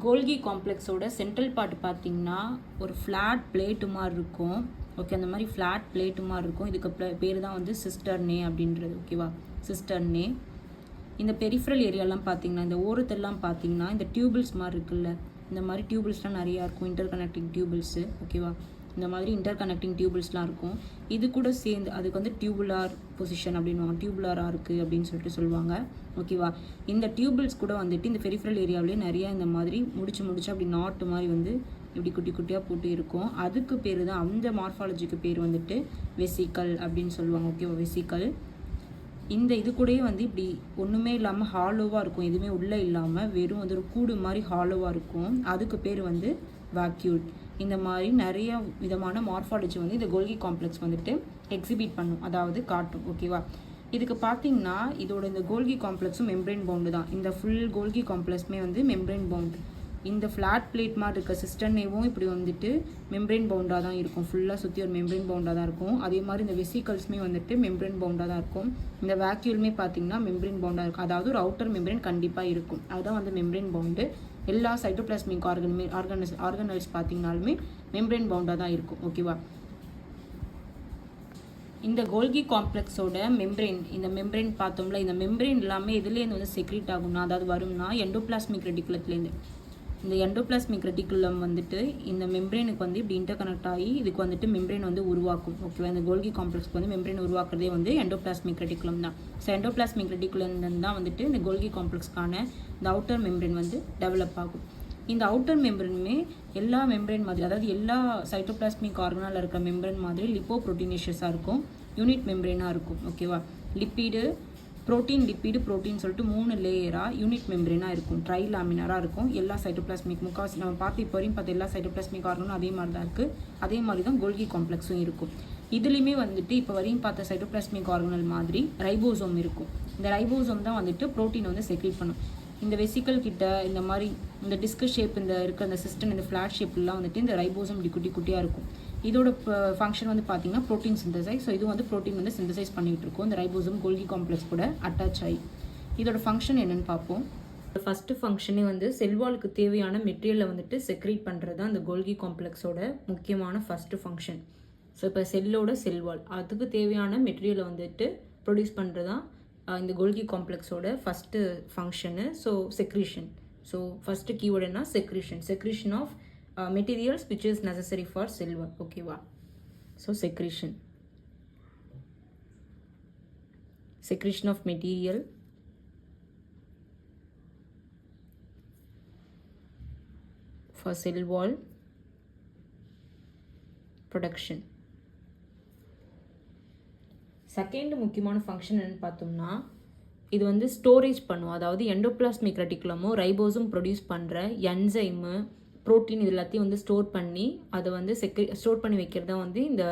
கோல்கி காம்ப்ளெக்ஸோட சென்ட்ரல் பார்ட் பார்த்தீங்கன்னா ஒரு ஃப்ளாட் பிளேட்டு மாதிரி இருக்கும். ஓகே, அந்த மாதிரி ஃப்ளாட் பிளேட்டு மாதிரி இருக்கும். இதுக்கு பேர் தான் வந்து சிஸ்டர்னே அப்படின்றது. ஓகேவா? சிஸ்டர்னே. இந்த பெரிஃபரல் ஏரியாலாம் பார்த்தீங்கன்னா, இந்த ஓரத்தெல்லாம் பார்த்தீங்கன்னா இந்த டியூபிள்ஸ் மாதிரி இருக்குல்ல, இந்த மாதிரி டியூபிள்ஸ்லாம் நிறையா இருக்கும், இன்டர் கனெக்டிங் டியூபிள்ஸு. ஓகேவா? இந்த மாதிரி இன்டர் கனெக்டிங் டியூபிள்ஸ்லாம் இருக்கும். இது கூட சேர்ந்து அதுக்கு வந்து டியூபுலார் பொசிஷன் அப்படின்வாங்க, டியூபுலாராக இருக்குது அப்படின்னு சொல்லிட்டு சொல்லுவாங்க. ஓகேவா? இந்த டியூபிள்ஸ் கூட வந்துட்டு இந்த பெரிஃபரல் ஏரியாவிலேயே நிறையா இந்த மாதிரி முடிச்சு அப்படி நாட்டு மாதிரி வந்து இப்படி குட்டி குட்டியாக போட்டு இருக்கும். அதுக்கு பேர் தான், அந்த மார்ஃபாலஜிக்கு பேர் வந்துட்டு வெசிக்கல் அப்படின்னு சொல்லுவாங்க. ஓகேவா? வெசிக்கல். இந்த இது கூடயே வந்து இப்படி ஒன்றுமே இல்லாமல் ஹாலோவாக இருக்கும், எதுவுமே உள்ளே இல்லாமல் வெறும் வந்து ஒரு கூடு மாதிரி ஹாலோவாக இருக்கும். அதுக்கு பேர் வந்து வாக்யூல். இந்த மாதிரி நிறைய விதமான மார்ஃபாலஜி வந்து இந்த கோல்கி காம்ப்ளெக்ஸ் வந்துட்டு எக்ஸிபிட் பண்ணும், அதாவது காட்டும். ஓகேவா? இதுக்கு பார்த்தீங்கன்னா இதோட இந்த கோல்கி காம்ப்ளெக்ஸும் மெம்ப்ரெயின் பவுண்டு தான். இந்த ஃபுல் கோல்கி காம்ப்ளெக்ஸுமே வந்து மெம்ப்ரெயின் பவுண்டு. இந்த ஃப்ளாட் பிளேட் மாதிரி இருக்க சிஸ்டர்னேவும் இப்படி வந்துட்டு மெம்ப்ரெயின் பவுண்டாக தான் இருக்கும், ஃபுல்லாக சுற்றி ஒரு மெம்ப்ரெயின் பவுண்டாக தான் இருக்கும். அதே மாதிரி இந்த வெசிக்கல்ஸுமே வந்துட்டு மெம்ப்ரெயின் பவுண்டாக தான் இருக்கும். இந்த வேக்யூலுமே பார்த்தீங்கன்னா மெம்ப்ரெயின் பவுண்டாக இருக்கும், அதாவது ஒரு அவுட்டர் மெம்ப்ரெயின் கண்டிப்பாக இருக்கும். அதுதான் வந்து மெம்ப்ரெயின் பவுண்டு. எல்லா சைட்டோபிளாஸ்மிக் ஆர்கனல்ஸ் பார்த்தீங்கனாலுமே மெம்ப்ரெயின் பவுண்டாக தான் இருக்கும். ஓகேவா? இந்த கோல்கி காம்ப்ளெக்ஸோட மெம்ப்ரெயின், இந்த மெம்ப்ரெயின் பார்த்தோம்ல, இந்த மெம்ப்ரெயின் எல்லாமே எதுலேருந்து வந்து செக்ரீட் ஆகும்னா, அதாவது வரும்னா எண்டோபிளாஸ்மிக் ரெட்டிகுலத்துலேருந்து. இந்த எண்டோபிளாஸ்மிக் ரெட்டிகுலம் வந்துட்டு இந்த மெம்ப்ரெயினுக்கு வந்து இப்படி இன்டர் கனெக்ட் ஆகி இதுக்கு வந்துட்டு மெம்ப்ரெயின் வந்து உருவாக்கும். ஓகேவா? இந்த கோல்கி காம்ப்ளெக்ஸ்க்கு வந்து மெம்ப்ரெயின் உருவாக்குறதே வந்து எண்டோபிளாஸ்மிக் ரெட்டிகுலம் தான். ஸோ எண்டோபிளாஸ்மிக் ரெட்டிகுலம் தான் வந்துட்டு இந்த கோல்கி காம்ப்ளெக்ஸ்க்கான இந்த அவுட்டர் மெம்ப்ரெயின் வந்து டெவலப் ஆகும். இந்த அவுட்டர் மெம்ப்ரெயினுமே எல்லா மெம்ப்ரெயின் மாதிரி, அதாவது எல்லா சைட்டோபிளாஸ்மிக் ஆர்கனால இருக்கிற மெம்ப்ரெயின் மாதிரி லிப்போ ப்ரோட்டீனேஷியஸாக இருக்கும், யூனிட் மெம்ப்ரெயினாக இருக்கும். ஓகேவா? லிப்பிடு, ப்ரோட்டீன், லிப்பிடு, ப்ரோட்டீன் சொல்லிட்டு 3 லேயராக யூனிட் மெம்ப்ரெயினாக இருக்கும், ட்ரை லாமினராக இருக்கும். எல்லா சைட்டோபிளாஸ்மிக் முக்காசி நம்ம பார்த்து இப்போ வரையும் பார்த்து எல்லா சைட்டோபிளாஸ்மிக் ஆர்கனும் அதே மாதிரி தான் இருக்குது. அதே மாதிரி தான் கோல்கி காம்ப்ளெக்ஸும் இருக்கும். இதுலேயுமே வந்துட்டு இப்போ வரையும் பார்த்த சைட்டோபிளாஸ்மிக் ஆர்கனல் மாதிரி ரைபோசோம் இருக்கும். இந்த ரைபோசோம் தான் வந்துட்டு ப்ரோட்டீனை வந்து செக்ரீட் பண்ணும். இந்த வெசிக்கல் கிட்ட இந்த மாதிரி இந்த டிஸ்க் ஷேப் இந்த இருக்க அந்த சிஸ்டம், இந்த ஃப்ளாட் ஷேப்லாம் வந்துட்டு இந்த ரைபோசோம் இப்படி குட்டி குட்டியாக இருக்கும். இதோட ஃபங்க்ஷன் வந்து பார்த்தீங்கன்னா ப்ரோட்டீன் சிந்தசைஸ். ஸோ இது வந்து ப்ரோட்டீன் வந்து சிந்தசைஸ் பண்ணிகிட்டு இருக்கும் இந்த ரைபோசோம் கோல்கி காம்ப்ளெக்ஸ் கூட அட்டாச் ஆகி. இதோட ஃபங்க்ஷன் என்னென்னு பார்ப்போம். ஃபஸ்ட்டு ஃபங்க்ஷனே வந்து செல்வாலுக்கு தேவையான மெட்டீரியலை வந்துட்டு செக்ரீட் பண்ணுறது தான் இந்த கோல்கி காம்ப்ளெக்ஸோட முக்கியமான ஃபஸ்ட்டு ஃபங்க்ஷன். ஸோ இப்போ செல்லோட செல்வால் அதுக்கு தேவையான மெட்டீரியலை வந்துட்டு ப்ரொடியூஸ் பண்ணுறது தான் இந்த கோல்கி காம்ப்ளெக்ஸோட first function. So secretion. So first keyword என்ன? Secretion. Secretion of materials which is necessary for cell wall. ஓகேவா? So secretion of material for cell wall production. Second முக்கியமான ஃபங்க்ஷன் என்னன்னு பார்த்தோம்னா, இது வந்து ஸ்டோரேஜ் பண்ணும், அதாவது எண்டோபிளாஸ்மிக் ரெட்டிகுலமோ ரைபோஸும் ப்ரொடியூஸ் பண்ணுற என்சைமு, ப்ரோட்டீன் இது எல்லாத்தையும் வந்து ஸ்டோர் பண்ணி அதை வந்து ஸ்டோர் பண்ணி வைக்கிறது தான் வந்து இந்த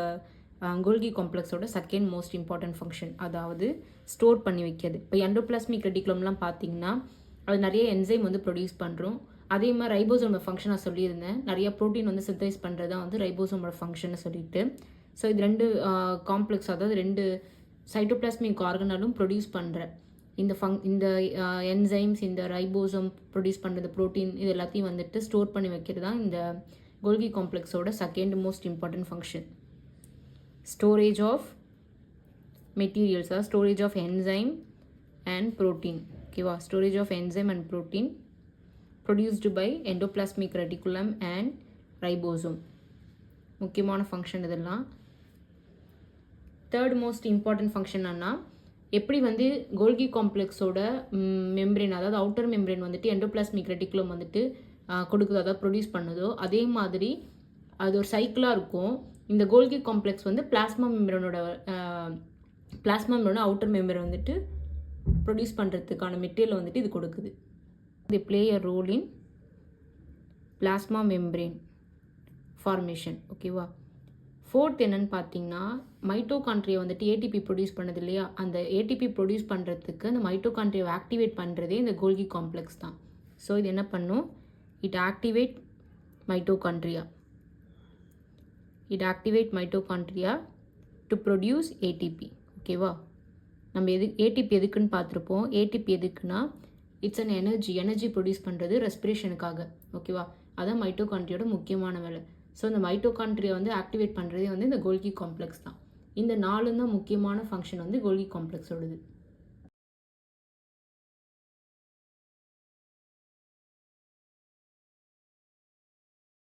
கோல்கி காம்ப்ளெக்ஸோட செகண்ட் மோஸ்ட் இம்பார்ட்டன்ட் ஃபங்க்ஷன், அதாவது ஸ்டோர் பண்ணி வைக்கிறது. இப்போ எண்டோபிளாஸ்மிக் ரெட்டிகுலம்லாம் பார்த்தீங்கன்னா அது நிறைய என்சைம் வந்து ப்ரொடியூஸ் பண்ணுறோம். அதே மாதிரி ரைபோசோமோட ஃபங்க்ஷன் நான் சொல்லியிருந்தேன், நிறைய ப்ரோட்டீன் வந்து சிந்தசைஸ் பண்ணுறது தான் வந்து ரைபோசோமோட ஃபங்க்ஷன் சொல்லிட்டு. ஸோ இது ரெண்டு காம்ப்ளெக்ஸ், அதாவது ரெண்டு சைட்டோபிளாஸ்மிக் ஆர்கனாலும் ப்ரொடியூஸ் பண்ணுற இந்த என்சைம்ஸ், இந்த ரைபோசோம் ப்ரொடியூஸ் பண்ணுறது ப்ரோட்டீன், இது எல்லாத்தையும் வந்துட்டு ஸ்டோர் பண்ணி வைக்கிறது தான் இந்த கோல்கி காம்ப்ளெக்ஸோட second most important function. Storage of materials, அதாவது storage of enzyme and protein. ஓகேவா? Storage of enzyme and protein produced by endoplasmic reticulum and ribosome. முக்கியமான ஃபங்க்ஷன் இதெல்லாம். தேர்ட் மோஸ்ட் இம்பார்ட்டன்ட் ஃபங்க்ஷன் என்னன்னா, எப்படி வந்து கோல்கி காம்ப்ளெக்ஸோட மெம்ப்ரெயின், அதாவது அவுட்டர் மெம்ப்ரெயின் வந்துட்டு எண்டோபிளாஸ்மிக் ரெட்டிகுலம் வந்துட்டு கொடுக்குதோ, அதாவது ப்ரொடியூஸ் பண்ணுதோ, அதே மாதிரி அது ஒரு சைக்கிளாக இருக்கும். இந்த கோல்கி காம்ப்ளெக்ஸ் வந்து பிளாஸ்மா மெம்ப்ரெயினோட அவுட்டர் மெம்ப்ரெயின் வந்துட்டு ப்ரொடியூஸ் பண்ணுறதுக்கான மெட்டீரியல் வந்துட்டு இது கொடுக்குது. they play a role in plasma membrane formation. ஓகேவா? ஃபோர்த் என்னன்னு பார்த்தீங்கன்னா மைட்டோகாண்ட்ரியா வந்துட்டு ஏடிபி ப்ரொடியூஸ் பண்ணது இல்லையா, அந்த ஏடிபி ப்ரொடியூஸ் பண்ணுறதுக்கு அந்த மைட்டோகாண்ட்ரியாவை ஆக்டிவேட் பண்ணுறதே இந்த கோல்கி காம்ப்ளெக்ஸ் தான். ஸோ இது என்ன பண்ணும், it activate mitochondria to produce ATP. ஓகேவா? நம்ம ஏடிபி எதுக்குன்னு பார்த்துருப்போம். ஏடிபி எதுக்குன்னா இட்ஸ் அன் எனர்ஜி ப்ரொடியூஸ் பண்ணுறது ரெஸ்பிரேஷனுக்காக. ஓகேவா? அதான் மைட்டோகாண்ட்ரியோட முக்கியமான வேலை. ஸோ இந்த மைட்டோகாண்ட்ரியா வந்து ஆக்டிவேட் பண்ணுறதே வந்து இந்த கோல்கி காம்ப்ளெக்ஸ் தான். இந்த 4 தான் முக்கியமான ஃபங்க்ஷன் வந்து கோல்கி காம்ப்ளெக்ஸோடது.